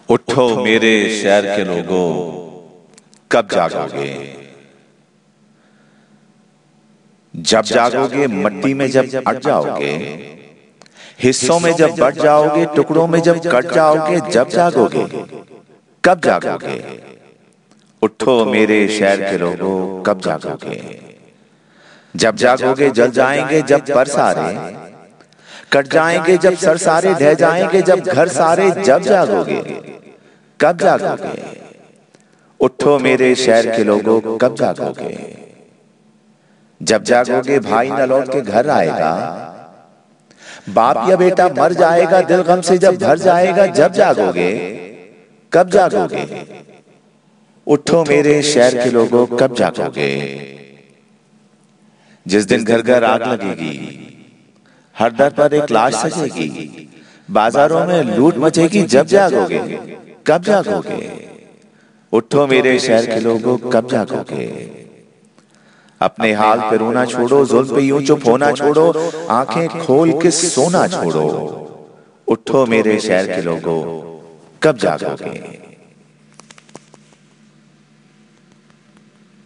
उठो मेरे शहर के लोगों, कब जागोगे? जब जागोगे मट्टी में जब अट जाओगे, हिस्सों में जब बट जाओगे, टुकड़ों में जब कट जाओगे, जब जागोगे। कब जागोगे? उठो मेरे शहर के लोगों, कब जागोगे? जब जागोगे जल जाएंगे जब पर सारे, कट जाएंगे जब सर सारे, ढह जाएंगे जब घर सारे, जब जागोगे। कब जागोगे? उठो मेरे शहर के लोगों, कब जागोगे? जब जागोगे भाई न लौट के घर आएगा, बाप या बेटा मर जाएगा, दिल गम से जब भर जाएगा, जब जागोगे। कब जागोगे? उठो मेरे शहर के लोगों, कब जागोगे? जिस दिन घर घर आग लगेगी, हर दर पर एक लाश सजेगी, बाजारों में लूट मचेगी, जब जागोगे। कब जागोगे? उठो मेरे शहर के लोगों, कब जागोगे? अपने हाल पे रोना छोड़ो, जुल्म पे यूं चुप होना छोड़ो, आंखें खोल के सोना छोड़ो। उठो मेरे शहर के लोगों, कब जागोगे?